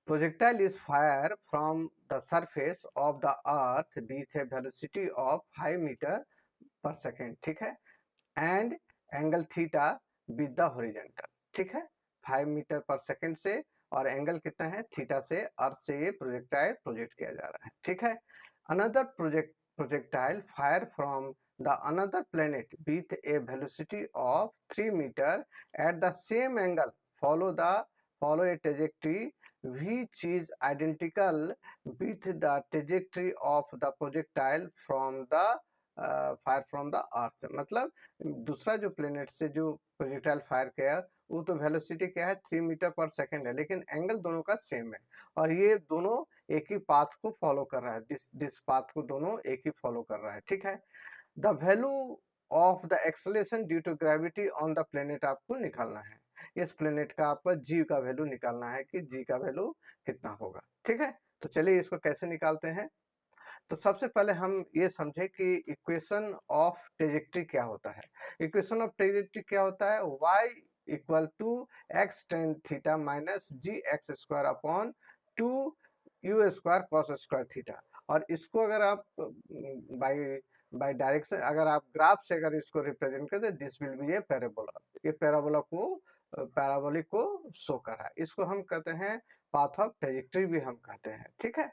Projectile is fire from the surface of the earth with a velocity of 5 metre per second, ठीक है, and angle theta with the horizontal, ठीक है, 5 metre per second से, और angle कितना है, theta से, अर्थ से ये प्रोजेक्टाइल प्रोजेक्ट किया जा रहा है, ठीक है। Another projectile fire from the another planet with a velocity of 3 meter at the same angle follow a trajectory which is identical with the trajectory of the projectile from the fire from the earth. मतलब दूसरा जो planet से जो projectile fire किया वो तो velocity क्या है 3 मीटर पर सेकेंड है, लेकिन एंगल दोनों का सेम है, और ये दोनों एक ही पाथ को फॉलो कर रहा है, दिस पाथ को दोनों एक ही फॉलो कर रहा है, ठीक है। The value of the acceleration due to gravity on the planet आपको निकालना है, इस प्लेनेट का आपको जी का वैल्यू निकालना है कि जी का वैल्यू कितना होगा, ठीक है। तो चलिए इसको कैसे निकालते हैं। तो सबसे पहले हम ये समझे कि इक्वेशन ऑफ ट्रेजेक्ट्री क्या होता है। इक्वेशन ऑफ ट्रेजेक्ट्री क्या होता है, y equal to x tan theta minus g x square upon 2 u square cos square theta. और इसको अगर आप बाय डायरेक्शन अगर आप ग्राफ से अगर इसको रिप्रेजेंट करते this will B A parabola, ये पैराबोला को पैराबोलिक को शो कर रहा है, इसको हम कहते हैं पाथ ऑफ ट्रेजेक्ट्री भी हम कहते हैं, ठीक है।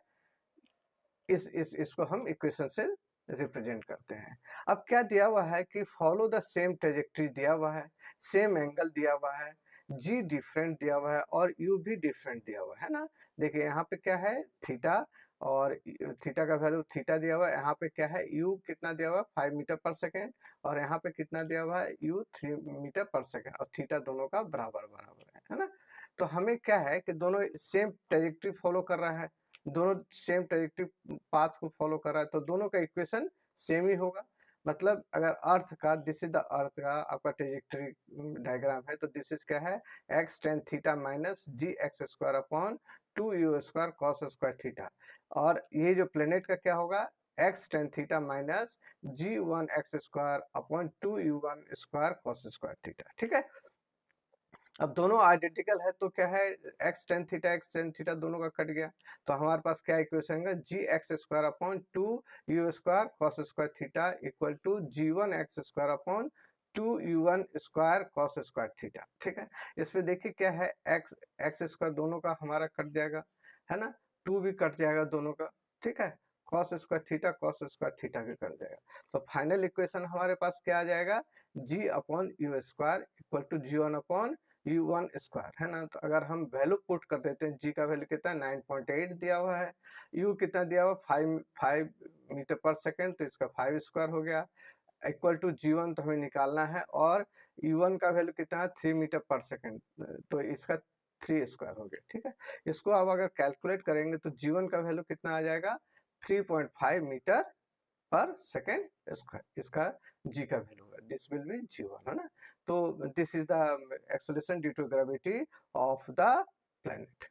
इसको हम इक्वेशन से रिप्रेजेंट करते हैं। अब क्या दिया हुआ है कि फॉलो द सेम ट्रेजेक्ट्री दिया हुआ है, सेम एंगल दिया हुआ है, जी डिफरेंट दिया हुआ है और यू भी डिफरेंट दिया हुआ है ना। देखिए यहाँ पे क्या है थीटा, और थीटा का वैल्यू थीटा दिया हुआ है, यहाँ पे क्या है यू कितना दिया हुआ है 5 मीटर पर सेकेंड, और यहाँ पे कितना दिया हुआ है यू 3 मीटर पर सेकेंड, और थीटा दोनों का बराबर बराबर है ना। तो हमें क्या है कि दोनों सेम ट्रेजेक्ट्री फॉलो कर रहा है, दोनों सेम ट्रेजेक्ट्री पाथ को फॉलो कर रहा है, तो दोनों का इक्वेशन सेम ही होगा। मतलब अगर अर्थ का दिस इज द अर्थ का आपका ट्रेजेक्ट्री डायग्राम है, तो दिस इज क्या है x tan theta minus g x square upon 2 u square cos square theta, और ये जो प्लेनेट का क्या होगा x tan theta minus g one x square upon 2 u one square cos square theta, ठीक है। अब दोनों आइडेंटिकल है तो क्या है एक्स टेन थीटा दोनों का कट गया, तो हमारे पास क्या इक्वेशन है g x square upon 2 u square cos square theta equal to g one x square upon 2 u one square cos square theta, ठीक है। इसमें देखिए क्या है एक्स स्क्वायर दोनों का हमारा कट जाएगा, है ना, 2 भी कट जाएगा दोनों का, ठीक है, कॉस स्क्वायर थीटा भी कट जाएगा। तो फाइनल इक्वेशन हमारे पास क्या आ जाएगा g upon u square equal to g one upon u one square, है ना। तो अगर हम वैल्यू पुट कर देते हैं जी का वैल्यू कितना 9.8 दिया हुआ है, यू कितना दिया हुआ 5 मीटर पर सेकेंड, तो इसका 5 स्क्वायर हो गया इक्वल टू जी वन तो हमें निकालना है, और यू वन का वैल्यू कितना है 3 मीटर पर सेकेंड, तो इसका 3 स्क्वायर हो गया, ठीक है। इसको आप अगर कैलकुलेट करेंगे तो जी वन का वैल्यू कितना आ जाएगा 3.5 मीटर पर सेकेंड स्क्वायर, इसका जी का वैल्यू है, this will be G one, है ना। तो this is the acceleration due to gravity of the planet.